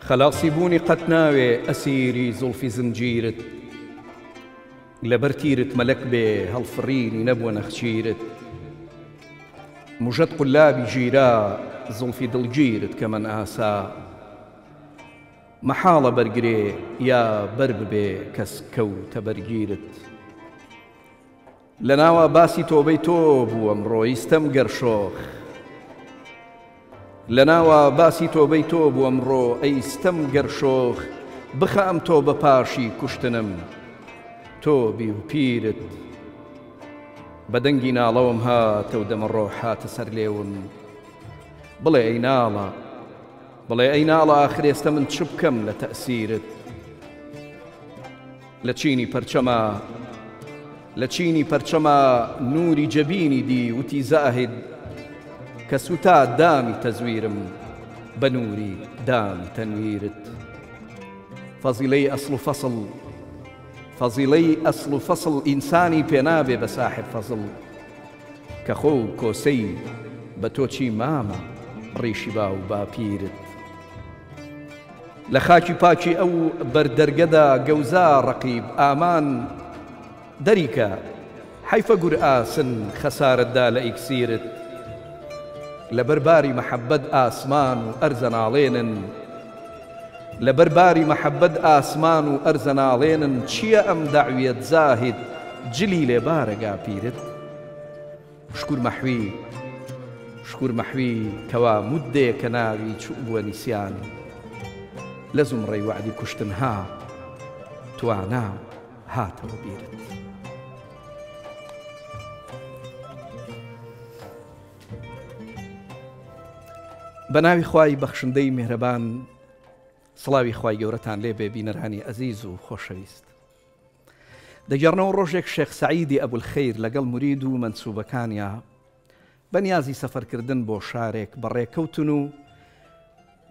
خلاصی بوونی قەت ناوێ ئەسیری زوڵفی زنجیرت، لەبەر تیرت مەلەک بێ هەڵفڕینی نەبووە نەخچیرت. موژەت قولابی ژیرا زوڵفی دڵگیرت کە من ئاسا، مەحاڵە بەرگرێ یا بەر ببێ کەس کەوتە بەرگیرت. لە ناوە باسی تۆبەی تۆ بوو ئەمڕۆ ئیستەم گەرشۆخ، لە ناوە باسی تۆبەی تۆ بوو ئەمڕۆ ئەیستەم گەرشۆخ. بخە ئەم تۆ بە پاشی کوشتنم تۆبی و پیرت. بەدەنگی ناڵەوەم هاتە و دەمەڕۆ هاتە سەر لێوم، بڵێ ئەی ناڵە بڵێ ئەی ناڵە ئاخر ئێستا من چ بکەم لە تەئسیرت. لە چینی پەرچەمە نووری جەبینی دی وتی زاهد، کە سوتا دامی تەزویرم بە نووری دامی تەنویرت. فەزیلەی ئەسڵ و فەسڵ ئینسانی پێنابێ بە ساحب فەزڵ، کە خۆ و کۆسەی بە تۆچی مامە ڕیشی با و باپیرت. لە خاکی پاکی ئەو بەردەرگەدا گەوزا ڕەقیب ئامان، دەریکە حەیفە گور ئاسن خەسارەتدا لە ئیکسیرت. لە بەرباری مەحەبەت ئاسمان و ئەرزە ناڵێنن، لە بەرباری مەحەبەت ئاسمان و ئەرزە ناڵێنن. چییە ئەم دەعویەت زاهد جلی لێبارەگا پیرت. شکور مەحوی کەوا مودێ کە ناوی چوو بووە نیسیان، لە زومڕەی وعدی کوشتنها توانا هاتەوە بیرت. بە ناوی خوای بەخشندەی میهرەبان، سڵاوی خوای گەورەتان لێ بێ بینەرانی ئەزیز و خۆشەویست. دەگەڕنەوە ڕۆژێک شێخ سەعیدی ئەبولخەیر لەگەڵ مورید و مەنسوبەکانیا بەنیازی سەفەرکردن بۆ شارێک بەڕێکەوتن و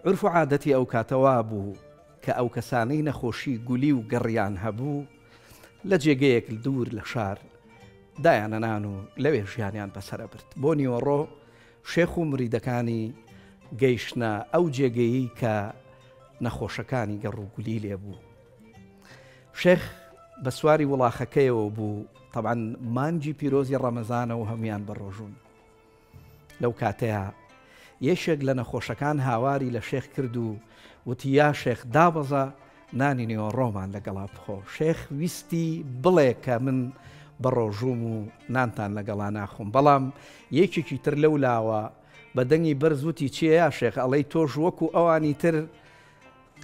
عرف و عادەتی ئەو کاتەوا بوو کە ئەو کەسانەی نەخۆشی گولی و گەڕیان هەبوو لە جێگەیەک دوور لە شار دایانەنان و لەوێ ژیانیان بەسەرە برد. بۆ نیوەڕۆ شێخ و مریدەکانی گەیشتە ئەو جێگەیی کە نەخۆشەکانی گەڕ و گولی لێبوو. شێخ بە سواری وڵاخەکەیەوە بوو، تەبعاً مانگی پیرۆزی ڕەمەزانە و هەمویان بەڕۆژوون. لەو کاتەیە یەشێک لە نەخۆشەکان هاواری لە شێخ کرد و وتی یا شێخ دابەزە نانی نیوەڕۆمان لەگەڵا بخۆ. شێخ ویستی بڵێ کە من بەڕۆژوم و نانتان لەگەڵا ناخۆم، بەڵام یەکێکی تر لەو لاوە بە دەنگی بەرز وتی چیە یا شێخ؟ ئەڵەی تۆش وەکو ئەوانی تر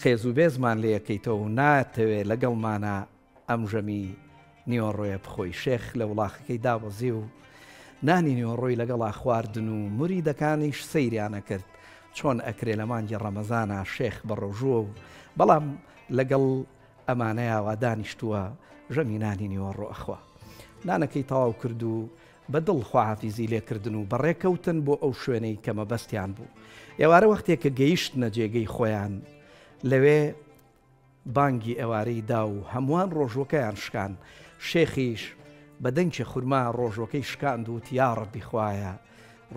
خێز و بێزمان لێ یەکەیتەوە و ناتەوێت لەگەڵمانە ئەم ژەمی نیوەڕۆیە بخۆی. شێخ لە وڵاخەکەی دابەزی و نانی نیوەڕۆی لەگەڵا خواردن و مریدەکانیش سەیریانە کرد چۆن ئەکرێ لە مانگی ڕەمەزانە شێخ بەڕۆژووە و بەڵام لەگەڵ ئەمانەیەوە دانیشتووە ژەمی نانی نیوەڕۆ ئەخوا. نانەکەی تەواو کرد و بەدڵ خواحافیزی لێکردن و بەڕێکەوتن بۆ ئەو شوێنەی کە مەبەستیان بوو. ئێوارە وەختێک کە گەیشتنە جێگەی خۆیان لەوێ بانگی ئێوارەی دا و هەمووان ڕۆژوەکەیان شکان. شێخیش بە دەنگی خورما ڕۆژوەکەی شکاند و یا ڕەبی خوایە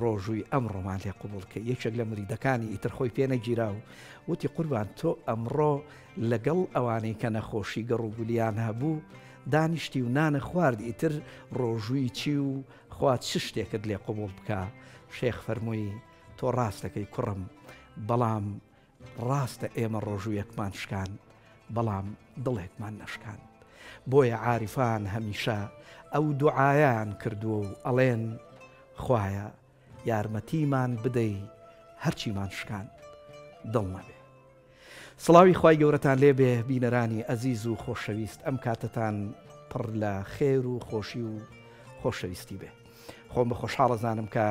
ڕۆژووی ئەمڕۆمان لێ قوبوڵکە. یەکێک لە مریدەکانی ئیتر خۆی پێنەگیرا و وتی قوربان تۆ ئەمڕۆ لەگەڵ ئەوانەی کە نەخۆشی گەڕ و گولیان هەبوو دانیشتی و نانە خوارد، ئیتر ڕۆژووی چی و خوا چ شتێکت لێ قوبوڵ بکە. شێخ فەرمووی تۆ ڕاستەکەی کوڕم، بەڵام ڕاستە ئێمە ڕۆژوویەکمان شکان بەڵام دڵێکمان نەشکان. بۆیە عاریفان هەمیشە ئەو دوعایان کردووە و ئەڵێن خوایە یارمەتیمان بدەی هەرچیمان شکان دڵ نەبێ. سڵاوی خوای گەورەتان لێ بێ بینەرانی ئەزیز و خۆشەویست، ئەم کاتتان پڕ لە خێر و خۆشی و خۆشەویستی بێ. خۆم بە خۆشحاڵە زانم کە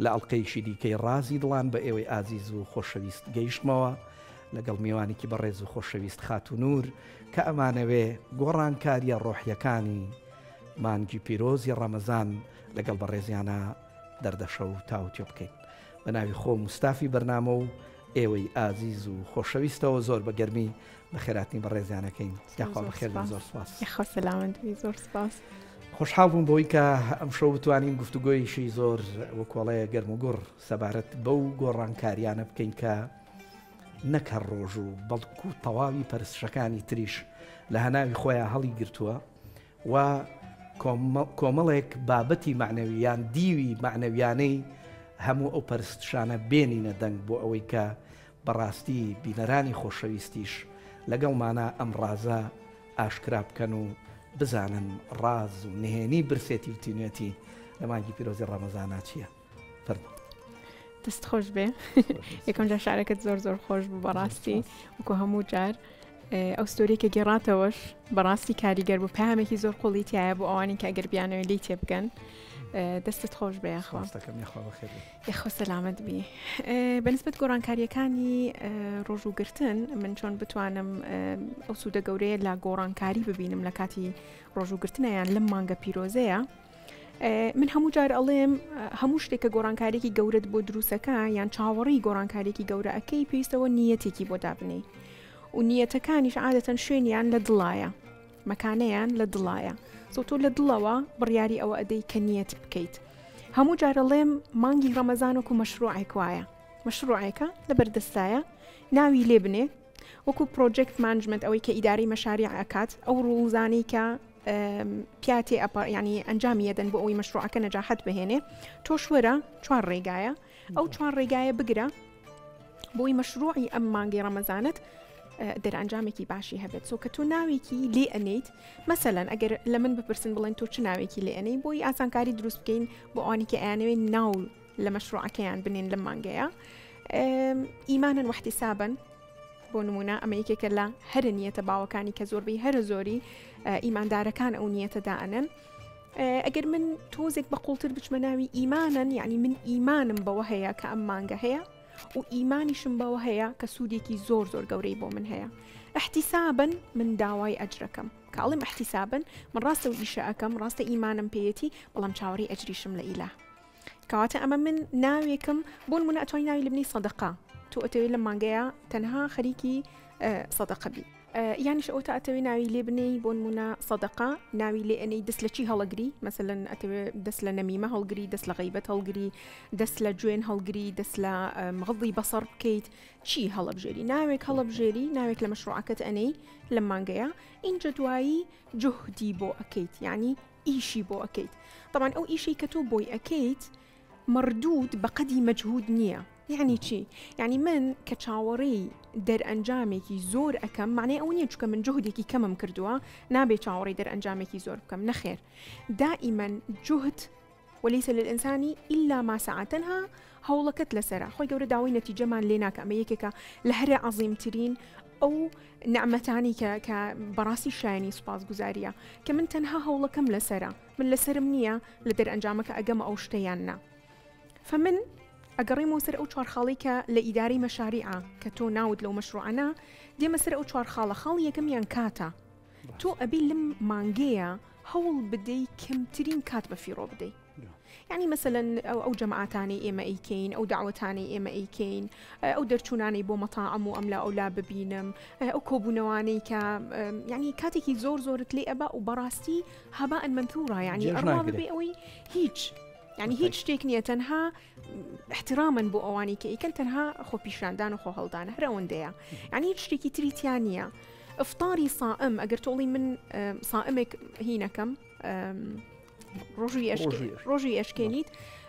لە ئەڵلقەیشی دیکەی ڕازی دڵان بە ئێوەی ئازیز و خۆشەویست گەیشتمەوە لەگەڵ میوانێکی بەڕێز و خۆشەویست خات و نور کە ئەمانەوێ گۆڕانکاریە ڕۆحیەکانی مانگی پیرۆزی ڕەمەزان لەگەڵ بەڕێزیانە دەردەشە و تاوتێ بکەین. بە ناوی خۆ مستافی بەرنامە و ئێوەی ئازیز و خۆشەویستەوە زۆر بە گەرمی بە خێراتنی بەڕێزیانەکەین. یاخوا بەخێر زۆر سپاس. یاخوا سەلامەتی زۆر سپاس. خۆشحاڵ بووم بۆی کە ئەم شەو بتوانین گفتوگۆیشی زۆر وەکوڵەیە گەرم و گوڕ سەبارەت بەو گۆڕانکاریانە بکەین کە نەکە ڕۆژ و بەڵکو تەواوی پەرستشەکانی تریش لە هەناوی خۆیان هەڵی گرتووە و کۆمەڵێک بابەتی معنەویان دیوی معنەویانەی هەموو ئەو پەرستشانە بێنینە دەنگ بۆ ئەوەی کە بەڕاستی بینەرانی خۆشەویستیش لەگەڵمانە ئەم ڕازە ئاشکرا بکەن و بزانن ڕاز و نهێنی برسێتی و تینوێتی لە مانگی پیرۆزی ڕەمەزانە چییە؟ دەست خۆش بێ یەکەم جار شارەکەت زۆر زۆر خۆش بوو بەڕاستی وەکو هەموو جار ئەو ستۆریکە گێڕاتەوەش بەڕاستی کاریگەر بوو پامێکی زۆر قوڵی تایە بۆ ئەوانی کە ئەگەر بیانەوە لی تێ بگەن دەستت خۆش بێ یخوا سەلامەت بی بەنسبەت گۆڕانکاریەکانی ڕۆژوگرتن من چۆن بتوانم ئەو سوودە گەورەیە لە گۆڕانکاری ببینم لە کاتی ڕۆژوگرتنیان لەم مانگە پیرۆزەیە من هەموو جار ئەڵێم هەموو شتێکە گۆڕانکارێکی گەورەت بۆ دروستەکە یان چاوەڕی گۆڕانکارێکی گەورە ئەەکەی پێویستەوە نیەتێکی بۆ دابنی و نیەتەکانیش عادەتەن شوێنیان لە دڵایە مەکانەیان لە دڵایە تۆ لە دڵەوە بڕیاری ئەوە ئەدەی کە نیەت بکەیت هەموو جارەڵێم مانگی ڕەمەزانوەکو مەشروعێک وایە مەشروعێکە لە بەردەستایە ناوی لێ بنێ وەکو پرۆجێکت مانجمنت ئەوەی کە ئیداری مەشاریع ئەکات ئەو ڕوڵزانەی کە پیاتی ینی ئەنجامی یەدەن بۆ ئەوی مەشروعەکە نەجاحەت بهێنێ تۆ شوەرە چوار ڕێگایە ئەو چوار ڕێگایە بگرە بۆی مەشروعی ئەم مانگی ڕەمەزانت دەرئەنجامێکی باشی هەبێت سۆ کە تۆ ناوێکی لێ ئەنیت مەسەلەن ئەگەر لە من بپرسن بڵێن تۆ چ ناوێکی لێ ئەنەی بۆی ئاسانکاری دروست بکەین بۆ ئەوانی کە ئەیانەوێت ناو لە مەشروعەکەیان بنێن لەم مانگەیە ئیمانن واحتیسابن بۆ نمونە ئەمە یەکێکە لە هەرە نیەتە باوەکانی کە زۆربەی هەرە زۆری ئیماندارەکان ئەو نیەتە دائەنن ئەگەر من تۆزێک بە قوڵتر بچمە ناوی ئیمانن یعنی من ئیمانم بەوە هەیە کە ئەم مانگە هەیە و ئیمانیشم بەوە هەیە کە سوودێکی زۆر زۆر گەورەی بۆ من هەیە احتیسابن من داوای ئەجرەکەم کاڵم احتیسابن من ڕاستە و ئیشە ئەەکەم ڕاستە ئیمانم پێیەتی بەڵام چاوەڕی ئەجریشم لە ئیلا کەواتە ئەمە من ناوێکم بۆ نمونە ئەتوانی ناوی لە بنی سەدەقە تۆ ئەتەوێت لە مانگەیە تەنها خەریکی سەدەقە بی یانیش ئەو تا ئەتەوێت ناوی لێ بنەی بۆ نمونە سەدەقە ناوی لێ ئەنەی دەست لە چی هەڵەگری مەسەلەن ئەتەوێت دەست لە نەمیمە هەڵگری دەست لە غیبەت هەڵگری دەست لە جوێن هەڵگری دەست لە غەضی بەسەر بکەیت چی هەڵەبژێری ناوێک هەڵەبژێری ناوێک لە مەشروعەکەت ئەنەی لە مانگەیە اینجا دوایی جوهدی بۆ ئەکەیت یعنی ئیشی بۆ ئەکەیت طبعا ئەو ئیشی کە تۆ بۆی ئەکەیت مردود بەقەدی مەجهود نییە یعنی چی؟ یعنی من کە چاوەڕێی دەرئەنجامێکی زۆر ئەەکەم معنی ئەو نییە چکە من جهدێکی کەمم کردووە نابێت چاوەڕێی دەرئەنجامێکی زۆر بکەم نەخێر دائما جهد وليس للإنسان إلا ما سعى تەنها هەوڵەکەت لەسەرە خۆی گەورە داوای نەتیجەمان لێ ناکە ئەمە یەکێکە لە هەرە عەزیمترین ئەو نعمەتانی کە بەڕاستی شایانی سوپاسگوزاریە کە من تەنها هەوڵەکەم لەسەرە من لەسرم نییە لە دەرئەنجامەکە ئەگەمە ئەو شتەیان نا فمن ئەگەڕێمەوە سەر ئەو چوارخاڵی کە لە ئیداری مەشاریعە کە تۆ ناوت لەو مەشروعانە دێمە سەر ئەو چوارخاڵە خاڵی یەکەمیان کاتە تۆ ئەبی لەم مانگەیە هەوڵ بدەی کەمترین کات بەفیڕۆ بدەی يعني مثلا أو جماعتاني إما إيكين أو دعوتاني إما إيكين أو درتوناني بو مطاعم وأملا أو لا ببينم أو كوبونواني يعني كاتيكي زور زور تليقبا وبراستي هباء منثورة يعني أروى ببي أوي هيج يعني هيج شتيكنية تنها احتراما بو أواني كي كان تنها خو بيشاندان وخو هلدان هرون ديا يعني هيج شتيكي تريتيانية افطاري صائم أقر تقولي من صائمك هنا كم روجي أشكينيت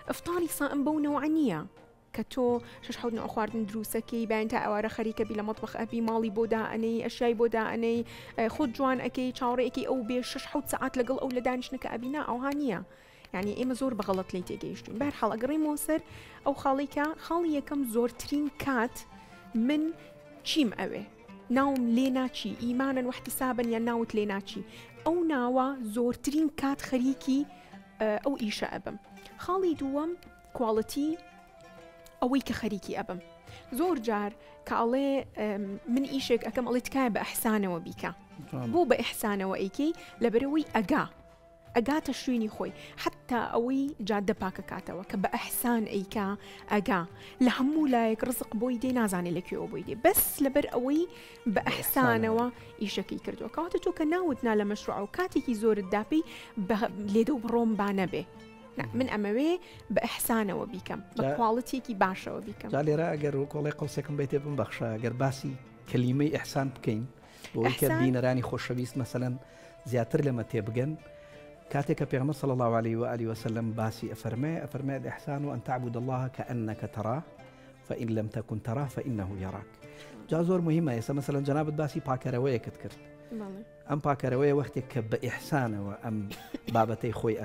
افطاري صائم بو نوعانية كتو شش حودنا أخواردن دروسكي باين تا أوارا خريكة بلا مطبخ أبي مالي بودا أني الشاي بودا أني خود جوان أكي تشاوري أكي أو بي شش حود ساعات لقل أو لدانش نكا أبينا أو هانية يعني إما زور بغلط لي تيجيشتون بهرحال أقري موسر أو خالي كم زور ترين كات من تشيم أوي ناوم ليناتشي إيمانا واحتسابا يا ناوت ليناتشي أو ناوا زور ترين كات خريكي أو إيشا أبم خالي دوام كواليتي أوي كخريكي أبم زور جار كالي من إيشك أكم ألي تكاي بإحسانه وبيكا بو بإحسانه وإيكي لبروي أقا تشويني خوي حتى أوي جادة باكا كاتوا كبإحسان إيكا أقا لهمو لايك رزق بويدي نازاني لكيو بويدي بس لبر أوي بإحسانه إيشكي كردوا كواتتو كناودنا لمشروع وكاتيكي زور الدابي ليدو بروم بانبه من ئەمەوێ بە ئەحسانەوە بیکەم بە کواڵەتێکی باشەوە بیکەم. جا لێرە ئەگەر کۆڵی قەوسێکم بێتێ بمبەخشە ئەگەر باسی کەلیمەی ئەحسان بکەین بۆی کە بینەرانی خۆشەویست مەسەلەن زیاتر لەمە تێبگەن كاتك بيغمر صلى الله عليه وآله وسلم باسي أفرمي الإحسان أن تعبد الله كأنك تراه فإن لم تكن تراه فإنه يراك. جازور مهمة يسا مثلا جناب باسي باكروية كتكرت أم باكروية وقتك بإحسان وأم بابتي خوي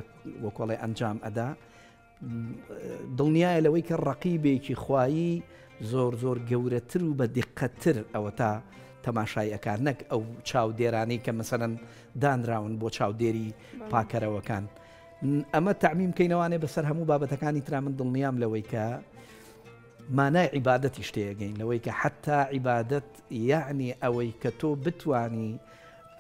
وكولي أنجام أدا دڵنیایە لەوەی کە ڕەقیبێکی خوایی زۆر گەورەتر و بە دقەتتر ئەوە تا تەماشایەکان نەک ئەو چاودێرانەی کە مەسەلەن دانراون بۆ چاودێری پاکەرەوەکان. ئەمە تعمیم کەینەوانێ بەسەر هەموو بابەتەکانی ترا من دڵنیام لەوەی کە مانای عیبادەتی شتەیەگەین لەوەی کە حتا عیبادەت یعنی ئەوەی کە تۆ بتوانی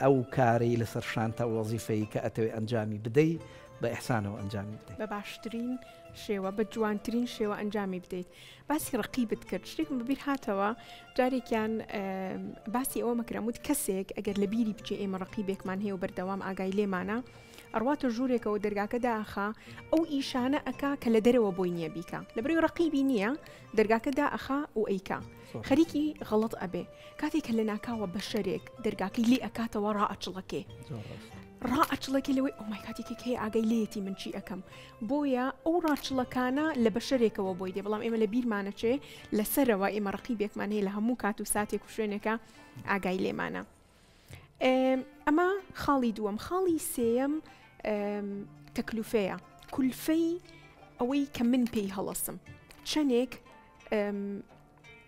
ئەو کارەی لەسەر شانتە وەزیفەی کە ئەتەوێ ئەنجامی بدەیت بە ئەحسانەوە ئەنجامی بدەیت بە باشترین شێوە بە جوانترین شێوە ئەنجامی بدەیت. باسی ڕقیبت کرد شتێکم بەبیر هاتەوە جارێکیان باسی ئەوە مەکراموت کەسێک ئەگەر لە بیری بچێ ئێمە ڕقیبێکمان هەیە و بەردەوام ئاگای لێمانە ئەڕواتە ژوورێکەوە دەرگاکەدا ئەخا ئەو ئیشانە ئەکا کە لە دەرەوە بۆی نییە بیکە لەبەرەوەی ڕقیبی نییە دەرگاکەدا ئەخا و ئەیکا خەریکی غەڵەت ئەبێ کاتێک کە لە ناکاوە بە شەرێک دەرگاکەی لێ ئەکاتەوە ڕائەچڵەکێ ڕائەچڵەکە لەوەی ئۆمای کاتێکێک هەیە ئاگای لێتی من چی ئەەکەم بۆیە ئەو ڕاچڵەکانە لە بەشەرێکەوە بۆی دێ بەڵام ئێمە لە بیرمانەچێ لەسەرەوە ئێمە ڕقیبێکمان هەیە لە هەموو کات و ساتێک و شوێنەکە ئاگای لێمانە. ئەمە خاڵی دووەم. خاڵی سێیەم تەکلوفەیە کولفەی ئەوەی کە من پێی هەڵەسم چەندێک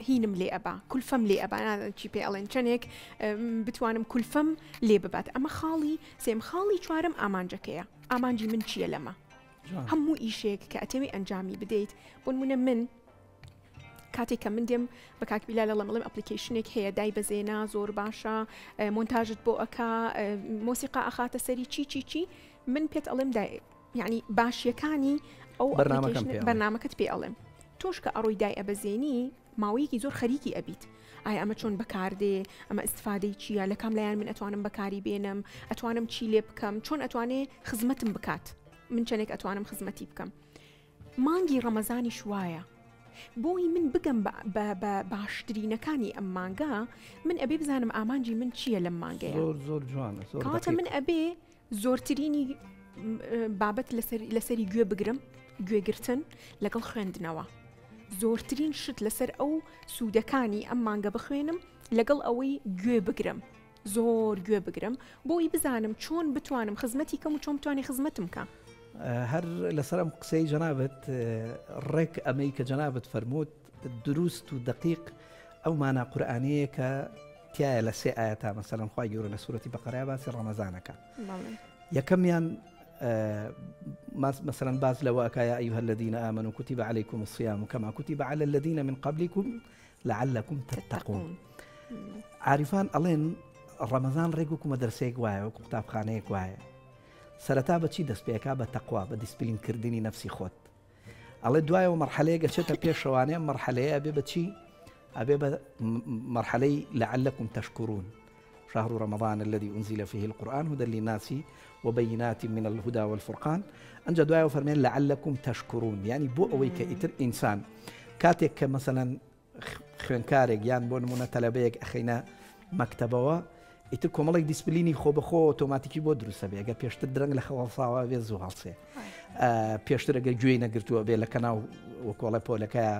هینم لێ ئەبا کولفەم لێ ئەبا چی پێ ئەڵێن چەندێک بتوانم کولفەم لێ ببات. ئەمە خاڵی سێم. خاڵی چوارم ئامانجەکەیە. ئامانجی من چییە لەمە هەموو ئیشێک کە ئەتەوێ ئەنجامی بدەیت بۆ نمونە من کاتێک کە من دێم بە کاکبیلا لەڵێم ئەپلیکیشنێک هەیە دای بەزێنە زۆر باشە مۆنتاژت بۆ ئەکا مۆسیقا ئەخاتە سەری چی من پێت ئەڵێم یعنی باشیەکانی ئەو بەرنامەکەت پێ ئەڵێم تۆش کە ئەڕۆی دای ئەبەزێنی ماوەیەکی زۆر خەریکی ئەبیت ئایا ئەمە چۆن بەکاردێ ئەمە ئیسفادەی چییە لە کام لایەن من ئەتوانم بەکاری بێنم ئەتوانم چی لێ بکەم چۆن ئەتوانێ خزمەتم بکات من چەندێک ئەتوانم خزمەتی بکەم. مانگی ڕەمەزانی شوایە بۆی من بگەم بە باشترینەکانی ئەم مانگە من ئەبێ بزانم ئامانجی من چییە لەم مانگەیە زۆر جوانە کاتە من ئەبێ زۆرترینی بابەت لەسەری گوێ بگرم گوێگرتن لەگەڵ خوێندنەوە زۆرترین شت لەسەر ئەو سوودەکانی ئەم مانگە بخوێنم لەگەڵ ئەوەی گوێ بگرم زۆر گوێ بگرم بۆی بزانم چۆن بتوانم خزمەتی کەم و چۆن بتوانێ خزمەتم کە. هەر لەسەرم قسەی جەنابەت ڕێک ئەمەی کە جەنابەت فەرمووت دروست و دقیق ئەو مانە قورئانەیە کە تایە لە سێ ئاەتا مەسەلەن خوای گەورە لە سوورەتی بەقەرە باسی ڕەمەزانەکە یەکەمیان مثلا باز لواك يا أيها الذين آمنوا كتب عليكم الصيام كما كتب على الذين من قبلكم لعلكم تتقون. عارفان ألين رمضان ريقوكم مدرسيك وايا وكتاب خانيك وايا سرتا بچی دەست پێکا بە تەقوا بە دیسپلین کردنی نفسی خۆت ئەڵێ دوایەوە مەرحەلەیە گەچێتە پێشەوانەیە مەرحەلەیە ئەبێ بەچی ئەبێ بە مەرحەلەی لعلكم تشكرون شهر رمضان الذي أنزل فيه القرآن هدى للناس وبينات من الهدى والفرقان أنجا دعاء وفرمين لعلكم تشكرون يعني بو أويك إتر إنسان كاتك مثلا خوێنکارێک یان بۆ نمونە تەلەبەیەک ئەخەینە مەکتەبەوە ئیتر کۆمەڵێک دیسپلینی خۆ بەخۆ ئۆتۆماتیکی بۆ دروستە بێ ئەگەر پێشتر درەنگ لە خەوەڵساوە بێ زوو هەڵسێ پێشتر ئەگەر گوێی نەگرتووە بێ لە کەناو وەکۆڵە پۆلەکەیە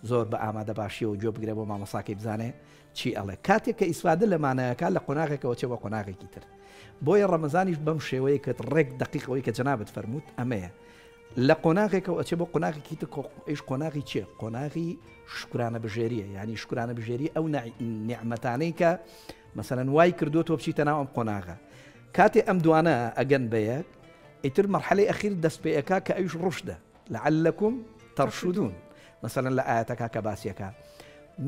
زۆر بە ئامادە باشیەوە گوێ بگرێ بۆ مامۆساکەی بزانێ چی ئەڵێ کاتێک کە ئیسفادە لەمانەیەکە لە قۆناغێکەوە چێ بە قۆناغێکی تر بۆیە ڕەمەزانیش بەم شێوەیە کە ڕێک دقیقەوەی کە جەنابەت فەرمووت ئەمەیە لە قۆناغێکەوە ئەچێ بۆ قۆناغێکی تر ئیش قۆناغی چیە قۆناغی شکرانە بژێریە یعنی شکرانە بژێری ئەو نیعمەتانەی کە مثلا وای کردوتەوە بچیتە ناو ئەم قۆناغە کاتێ ئەم دوانە ئەگەن بەیەک ئیتر مەرحەلەی ئەخیر دەست پێەکە کە ئەویش ڕوشدە لعلكم ترشدون مثلا لە ئاەتەکە کە باسیەکە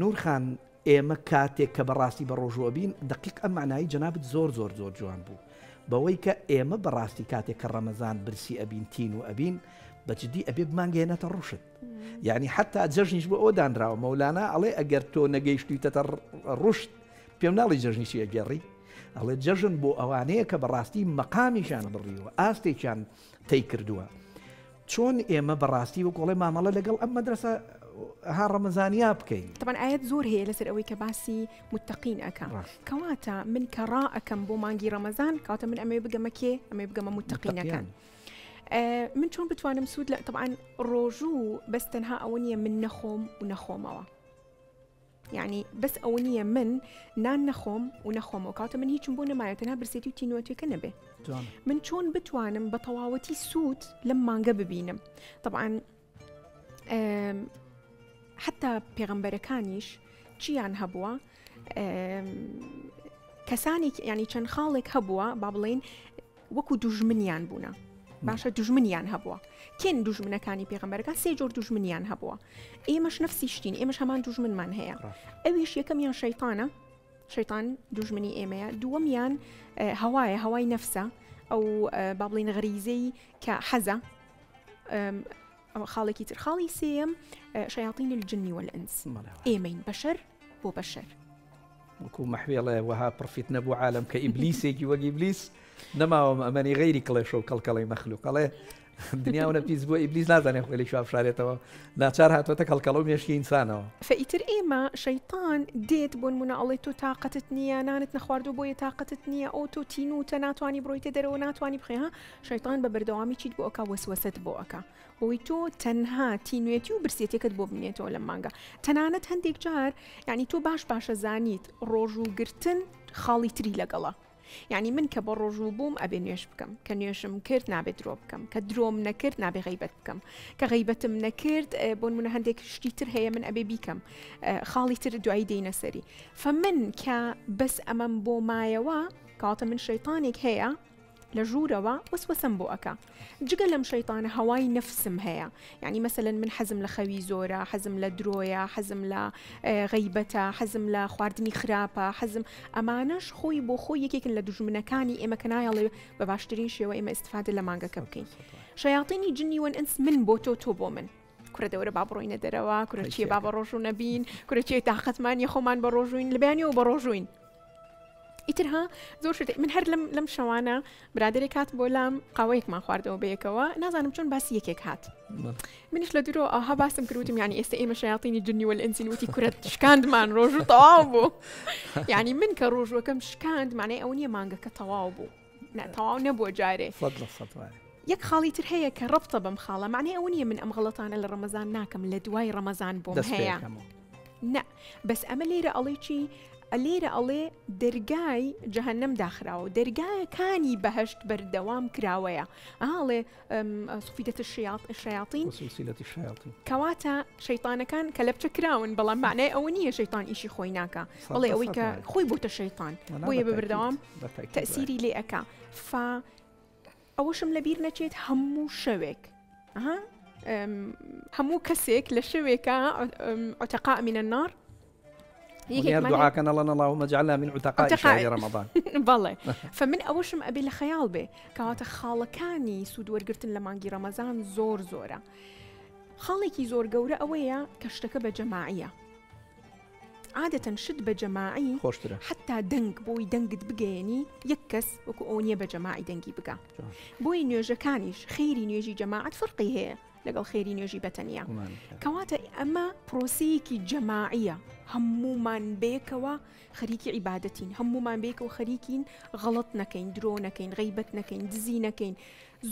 نور خان ئێمە کاتێک کە بەڕاستی بە ڕۆژوە بین دقیق ئەم معنایی جەنابەت زۆر جوان بوو بەوەی کە ئێمە بەڕاستی کاتێک کە ڕەمەزان برسی ئەبین تین و ئەبین بەجددی ئەبێ بمانگەێنێتە ڕوشت یعنی حتا جەژنیش بۆ ئەو دانراوە مەولانە ئەڵێ ئەگەر تۆ نەگەیشتویتە ڕوشت پێم ناڵی جەژنیشی ئەگەڕی ئەڵێ جەژن بۆ ئەوانەیە کە بەڕاستی مەقامیشان بڕیوە ئاستێکیان تەی کردووە چۆن ئێمە بەڕاستی و گۆڵێ مامەڵە لەگەڵ ئەم مەدرسە ها ڕەمەزانیا بکەین. طبعا ئاەت زۆر هەیە لەسەر ئەوەی کە باسی متقین ئەەکە کەواتە من کە ڕائەکەم بۆ مانگی ڕەمەزان کاتە من ئەمێ بگەمە کێ ئەمێ بگەمە متقینەکان. من چۆن بتوانم سوود لە طبعا ڕۆژوو بەس تەنها ئەوە نیە من نەخۆم و نەخۆمەوە، یعنی بەس ئەوە نیە من نان نەخۆم و نەخۆمەوە کاتە من هیچم بۆ نەمایە تەنها برسێتی و تینوەتێکە نەبێ. من چۆن بتوانم بە تەواوەتی سوود لەم مانگە ببینم. طبعا حتى پێغەمبەرەکانیش چیان هەبووە کەسانی یعنی چەند خاڵێک هەبووە با بڵێن وەکو دوژمنیان بوونە باشە دوژمنیان هەبووە. کێن دوژمنەکانی پێغەمبەرەکان سێ جۆر دوژمنیان هەبووە. ئێمەش نفسی شتین، ئێمەش هەمان دوژمنمان هەیە. ئەویش یەکەمیان شەیطانە، شەیطان دوژمنی ئێمەیە. دووەمیان هەوایە، هەوای نەفسە، ئەو با بڵێن غەریزەی کە حەزە. خاڵێکی تر خاڵی سێم شەیاطین الجن والئنس، ئێمەین بەشەر بۆ بەشەر. وەکو مەحوێڵێ وەها پڕفیت نەبوو عالم کە ئیبلیسێکی وەک ئیبلیس نەماوە ئەمەنی غەیری کڵێشە و کەڵکەڵی مەخلوقەڵێ دنیاونە پیس بۆ ئیبلیس نازانێ خۆی شو ئافشارێتەوە ناچار هاتوۆتە کەڵکەڵە و مێشکی ئینسانەوە. فەئیتر ئێمە شەیطان دێت بۆ نمونە ئەڵێ تۆ تااقەتت نییە، نانت نەخواردو بۆیە تااقەتت نییە، ئەو تۆ تینوتە ناتوانانی بڕۆیتە دەرەوە ناتوانانی بخێها. شەیطان بە بەردەوامی چیت بۆ ئەکا وەسوەسەت بۆ ئەکا بۆی تۆ تەنها تینوێتی و برسێتێکت بۆ بنێتەوە لە مانگە. تەنانەت هەندێک جار یعنی تۆ باشە زانیت ڕۆژ و گرتن خاڵی تری لەگەڵە. یعنی من کە بە ڕۆژوو بووم ئەبێ نوێش بکەم، کە نوێشم کرد نابێت درۆ بکەم، کە درۆم نەکرد نابێ غیبەت بکەم، کە غیبەتم نەکرد بۆ نمونە هەندێک شتی تر هەیە من ئەبێ بیکەم، خاڵی تر دوایی دێنە سەری. فمن کە بەس ئەمەم بۆ مایەوە کاتە من شەیطانێک هەیە لە ژوورەوە وەسوەسم بۆ ئەکا. جگە لەم شەیطانە هەوای نەفسم هەیە، یعنی مەسەلەن من حەزم لە خەوی زۆرە، حەزم لە درۆیە، حەزم لە غیبەتە، حەزم لە خواردنی خراپە، حەزم ئەمانەش خۆی بۆ خۆی یەکێکن لە دوژمنەکانی ئێمە کە نایەڵێ بە باشترین شێوە ئێمە ئیستفادە لە مانگەکە بکەین. شەیاطینی جنی وەئینس من بۆ تۆ بۆ من. کورە دەورە با بڕۆینە دەرەوە، کورە چیە با بە ڕۆژوو نەبین، کورە چیە تاقەتمانی خۆمان بە ڕۆژوین لە بەیانیەوە بە ڕۆژوین. ئیترها زۆر شت من هەر لەم شەوانە برادێک هات بۆ لام قاوەیەکمان خواردەوە بەیەکەوە، نازانم چۆن باسی یەکێک هات. منیش لە دوورەوە ئاها باسم کردوتم یعنی ئێستا ئێمە شەیاطینی جنی وەئینسی وتی کورە شکاندمان ڕۆژ و تەواو بوو. یعنی من کە ڕۆژوەکەم شکاند معنەی ئەو نییە مانگەکە تەواو بوو، تەواو نەبووە جارێ. یەک خاڵی تر هەیە کە ڕەبتە بەم خاڵە، معنەی ئەو نییە من ئەم غەڵەتانە لە ڕەمەزان ناکەم، لە دوای ڕەمەزان بۆم هەیە. نە بەس ئەمە لێرە ئەڵێ چی؟ لێرە ئەڵێ دەرگای جەهەنەم داخراوە، دەرگایەکانی بەهەشت بەردەوام کراوەیە. ئاڵێ سوفیدەتە شەیاطین کەواتە شەیطانەکان کە لە بچە کراون، بەڵام معنای ئەوە نییە شەیطان ئیشی خۆی ناکە، بەڵێ ئەوەی کە خۆی بۆتە شەیطان بۆیە بەبەردەوام تەئسیری لێ ئەکا. ئەوەشم لەبیر نەچێت هەموو شەوێک هەموو کەسێک لە شەوێکە عتقاء من النار دعاءنا لنا اللهم اجعلنا من عتقاء شهر رمضان. بەڵێ فمن ئەوەشم ئەبێ لە خەیاڵ بێ کەواتە خاڵەکانی سوود وەرگرتن لە مانگی ڕەمەزان زۆر زۆرە. خاڵێکی زۆر گەورە ئەوەیە کە شتەکە بە جەماعیە. عادەتەن شت بە جەماعی خۆشترە، حتا دەنگ بۆی دەنگت بگەێنی یەک کەس وەکو ئەو نییە بە جەماعی دەنگی بگا. بۆی نوێژەکانیش خێری نوێژی جەماعەت فەرقی هەیە لەگەڵ خێری نوێژی بەتەنیا. کەواتە ئەمە پرۆسەیەکی جەماعیە، هەمومان بێکەوە خەریکی عیبادەتین، هەمومان بێکەوە خەریکین غەڵەت نەکەین، درۆ نەکەین، غیبەت نەکەین، دزی نەکەین.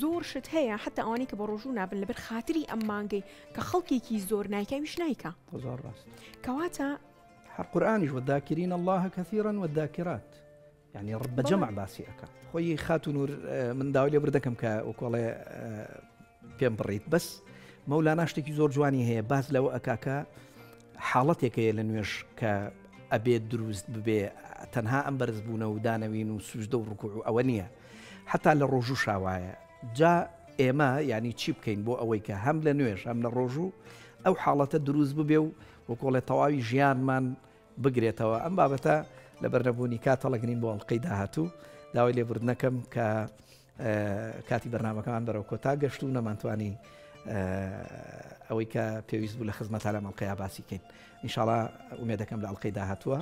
زۆر شت هەیە حتا ئەوانەی کە بە ڕۆژوو نابن لەبەر خاتری ئەم مانگەی کە خەڵکێکی زۆر نایکەویش نایکە. کەواتە هەر قورئانیش والذاکرین الله كثيرا والذاکرات، يعني رب جمع باسی ئەکا. خۆی خاتون و من داوای لێ بردەکەم کە وەکوڵێ پێم بڕیت، بەس مەولانا شتێکی زۆر جوانی هەیە باز لەوە ئەکاکە حاڵەتێکەیە لە نوێژ کە ئەبێت دروست ببێ تەنها ئەم بەرز بوونە و دانەوین و سوژدە و ڕکوع و ئەوە نییە، حتا لە ڕۆژوو شاوایە. جا ئێمە یعنی چی بکەین بۆ ئەوەی کە هەم لە نوێژ هەم لە ڕۆژوو ئەو حاڵەتە دروست ببێ و وەکۆڵێ تەواوی ژیانمان بگرێتەوە. ئەم بابەتە لە بەرنەبوونی کاتەڵەگرین بۆ ئەڵلقەی داهاتوو داوای لێبوردنەکەم کە کاتی بەرنامەکەمان بەرەو کۆتا گەشت و نەمانتوانی ئەوەی کە پێویست بوو لە خزمەت لە ئەڵلقەیە باسی بکەین. ئینشاڵڵا ئومێدەکەم لە ئەڵلقەی داهاتووە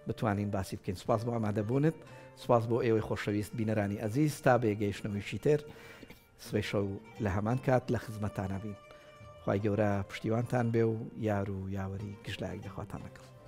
بتوانین باسی بکەین. سوپاس بۆ ئامادەبوونت، سوپاس بۆ ئێوەی خۆشەویست بینەرانی ئەزیز. تا بێگەیشتنەوەیشی تر سبەی شەو لە هەمان کات لە خزمەتانە بین. خوای گەورە پشتیوانتان بێ و یار و یاوەری گشتلایەک دەخواتان لەگەڵ.